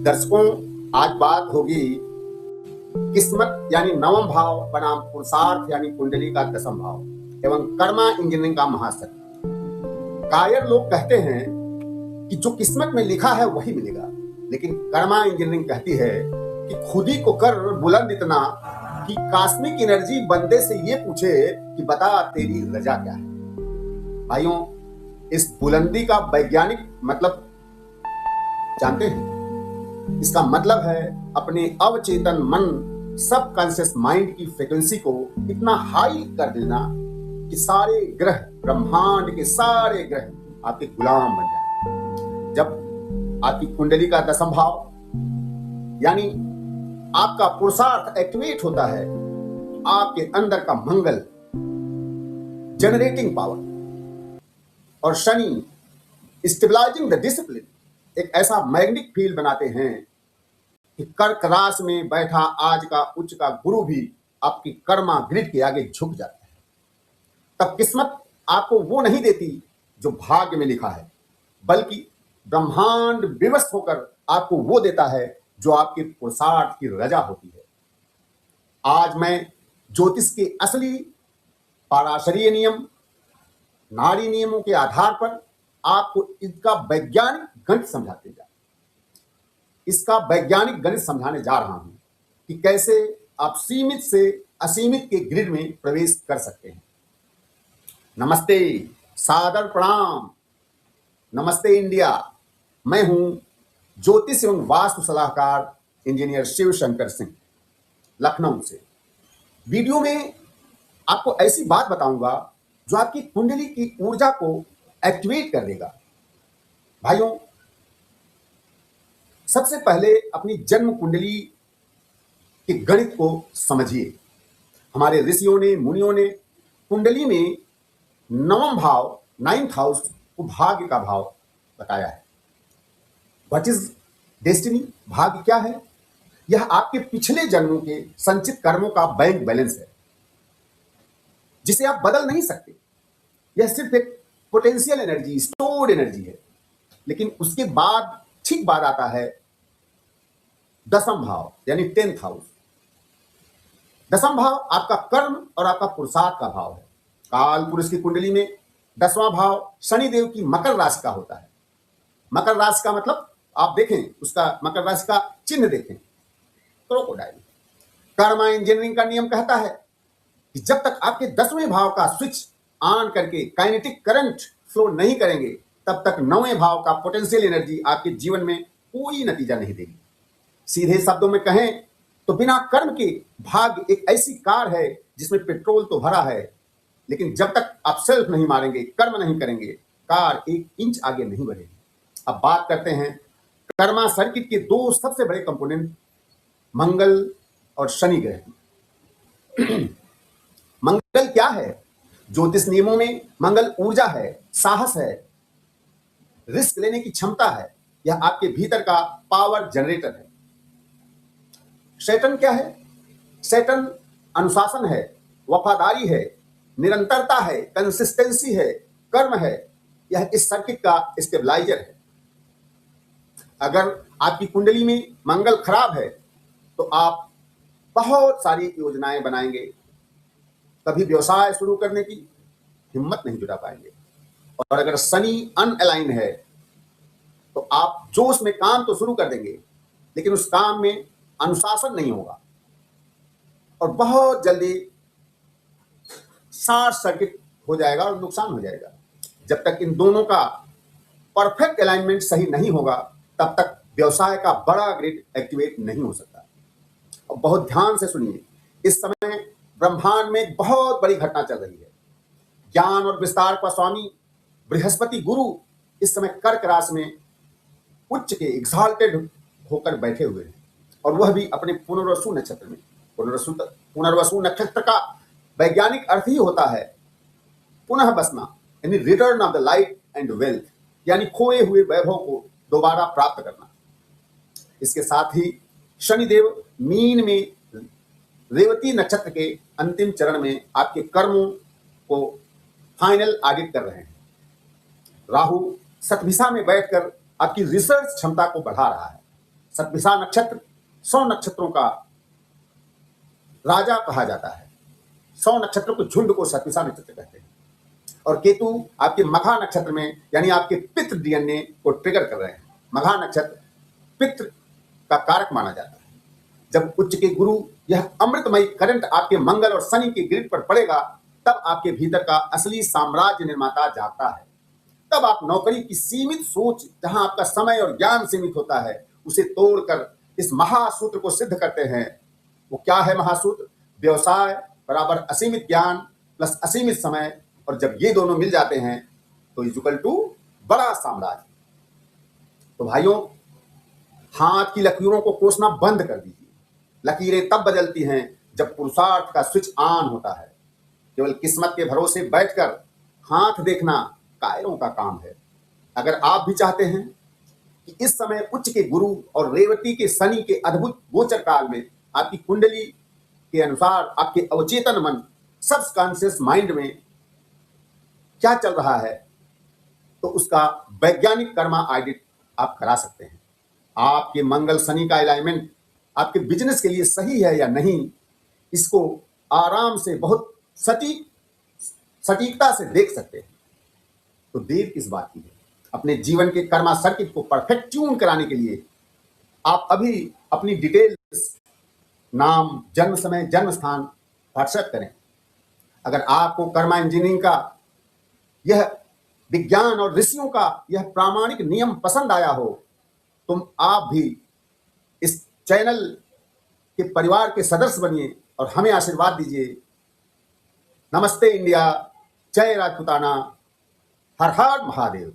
दर्शकों, आज बात होगी किस्मत यानी नवम भाव बनाम पुरुषार्थ यानी कुंडली का दसम भाव एवं कर्मा इंजीनियरिंग का महासत्य। कायर लोग कहते हैं कि जो किस्मत में लिखा है वही मिलेगा, लेकिन कर्मा इंजीनियरिंग कहती है कि खुद ही को कर बुलंद इतना कि कॉस्मिक एनर्जी बंदे से ये पूछे कि बता तेरी रजा क्या है। भाइयों, इस बुलंदी का वैज्ञानिक मतलब जानते हैं? इसका मतलब है अपने अवचेतन मन सबकॉन्शियस माइंड की फ्रीक्वेंसी को इतना हाई कर देना कि सारे ग्रह, ब्रह्मांड के सारे ग्रह आपके गुलाम बन जाए। जब आपकी कुंडली का दसम भाव यानी आपका पुरुषार्थ एक्टिवेट होता है, आपके अंदर का मंगल, जनरेटिंग पावर और शनि स्टेबलाइजिंग द डिसिप्लिन एक ऐसा मैग्नेटिक फील्ड बनाते हैं कि कर्क राशि में बैठा आज का उच्च का गुरु भी आपकी कर्मा ग्रिड के आगे झुक जाता है। तब किस्मत आपको वो नहीं देती जो भाग्य में लिखा है, बल्कि ब्रह्मांड विवश होकर आपको वो देता है जो आपके पुरुषार्थ की रजा होती है। आज मैं ज्योतिष के असली पाराशरीय नियम, नाड़ी नियमों के आधार पर आपको इसका वैज्ञानिक गणित समझाने जा रहा हूं कि कैसे आप सीमित से असीमित के ग्रिड में प्रवेश कर सकते हैं। नमस्ते, सादर प्रणाम, नमस्ते इंडिया। मैं हूं ज्योतिष एवं वास्तु सलाहकार इंजीनियर शिव शंकर सिंह, लखनऊ से। वीडियो में आपको ऐसी बात बताऊंगा जो आपकी कुंडली की ऊर्जा को एक्टिवेट कर देगा। भाइयों, सबसे पहले अपनी जन्म कुंडली के गणित को समझिए। हमारे ऋषियों ने, मुनियों ने कुंडली में नवम भाव, 9th हाउस को भाग्य का भाव बताया है। What is destiny? भाग्य क्या है? यह आपके पिछले जन्मों के संचित कर्मों का बैंक बैलेंस है, जिसे आप बदल नहीं सकते। यह सिर्फ एक पोटेंशियल एनर्जी, स्टोर्ड एनर्जी है। लेकिन उसके बाद ठीक बाद आता है दसम भाव यानी 10th हाउस। दसम भाव आपका कर्म और आपका पुरुषार्थ का भाव है। काल पुरुष की कुंडली में 10वां भाव शनिदेव की मकर राशि का होता है। मकर राशि का मतलब आप देखें, उसका मकर राशि का चिन्ह देखें, क्रोकोडाइल। कर्मा इंजीनियरिंग का नियम कहता है कि जब तक आपके 10वें भाव का स्विच ऑन करके काइनेटिक करंट फ्लो नहीं करेंगे, तब तक 9वें भाव का पोटेंशियल एनर्जी आपके जीवन में कोई नतीजा नहीं देगी। सीधे शब्दों में कहें तो बिना कर्म के भाग्य एक ऐसी कार है जिसमें पेट्रोल तो भरा है, लेकिन जब तक आप सेल्फ नहीं मारेंगे, कर्म नहीं करेंगे, कार 1 इंच आगे नहीं बढ़ेगी। अब बात करते हैं कर्मा सर्किट के दो सबसे बड़े कंपोनेंट मंगल और शनि ग्रह की। मंगल क्या है? ज्योतिष नियमों में मंगल ऊर्जा है, साहस है, रिस्क लेने की क्षमता है। यह आपके भीतर का पावर जनरेटर है। सैटर्न क्या है? सैटर्न अनुशासन है, वफादारी है, निरंतरता है, कंसिस्टेंसी है, कर्म है। यह इस सर्किट का स्टेबलाइजर है। अगर आपकी कुंडली में मंगल खराब है तो आप बहुत सारी योजनाएं बनाएंगे, कभी व्यवसाय शुरू करने की हिम्मत नहीं जुटा पाएंगे। और अगर शनि अनअलाइन है तो आप जोश में काम तो शुरू कर देंगे, लेकिन उस काम में अनुशासन नहीं होगा और बहुत जल्दी शॉर्ट सर्किट हो जाएगा और नुकसान हो जाएगा। जब तक इन दोनों का परफेक्ट अलाइनमेंट सही नहीं होगा, तब तक व्यवसाय का बड़ा ग्रिड एक्टिवेट नहीं हो सकता। और बहुत ध्यान से सुनिए, इस समय ब्रह्मांड में बहुत बड़ी घटना चल रही है। ज्ञान और विस्तार का स्वामी बृहस्पति गुरु इस समय कर्क राशि में उच्च के एग्जाल्टेड होकर बैठे हुए हैं, और वह भी अपने पुनर्वसु नक्षत्र में। पुनर्वसु नक्षत्र का वैज्ञानिक अर्थ ही होता है पुनः बसना, यानी return of the light and wealth, यानी खोए हुए वैभव को दोबारा प्राप्त करना। इसके साथ ही शनिदेव मीन में रेवती नक्षत्र के अंतिम चरण में आपके कर्मों को फाइनल ऑडिट कर रहे हैं। राहु सतभिषा में बैठकर आपकी रिसर्च क्षमता को बढ़ा रहा है। शतभिषा नक्षत्र 100 नक्षत्रों का राजा कहा जाता है। 100 नक्षत्रों के झुंड को शतभिषा नक्षत्र कहते हैं। और केतु आपके मघा नक्षत्र में, यानी आपके पितृ डीएनए को ट्रिगर कर रहे हैं। मघा नक्षत्र पितृ का कारक माना जाता है। जब उच्च के गुरु यह अमृतमयी करंट आपके मंगल और शनि के ग्रिड पर पड़ेगा, तब आपके भीतर का असली साम्राज्य निर्माता जागता है। तब आप नौकरी की सीमित सोच, जहां आपका समय और ज्ञान सीमित होता है, उसे तोड़कर इस महासूत्र को सिद्ध करते हैं। वो क्या है महासूत्र? व्यवसाय बराबर असीमित ज्ञान प्लस असीमित समय, और जब ये दोनों मिल जाते हैं तो इक्वल टू बड़ा साम्राज्य। तो भाइयों, हाथ की लकीरों को कोसना बंद कर दीजिए। लकीरें तब बदलती हैं जब पुरुषार्थ का स्विच ऑन होता है। केवल किस्मत के भरोसे बैठकर हाथ देखना कायरों का काम है। अगर आप भी चाहते हैं कि इस समय उच्च के गुरु और रेवती के शनि के अद्भुत गोचर काल में आपकी कुंडली के अनुसार आपके अवचेतन मन, सबकॉन्शियस माइंड में क्या चल रहा है, तो उसका वैज्ञानिक कर्मा ऑडिट आप करा सकते हैं। आपके मंगल शनि का अलाइनमेंट आपके बिजनेस के लिए सही है या नहीं, इसको आराम से बहुत सटीकता से देख सकते हैं। तो देर किस बात की है? अपने जीवन के कर्मा सर्किट को परफेक्ट ट्यून कराने के लिए आप अभी अपनी डिटेल्स, नाम, जन्म समय, जन्म स्थान व्हाट्सएप करें। अगर आपको कर्मा इंजीनियरिंग का यह विज्ञान और ऋषियों का यह प्रामाणिक नियम पसंद आया हो, तुम आप भी इस चैनल के परिवार के सदस्य बनिए और हमें आशीर्वाद दीजिए। नमस्ते इंडिया, जय राजपूताना, हर हर महादेव।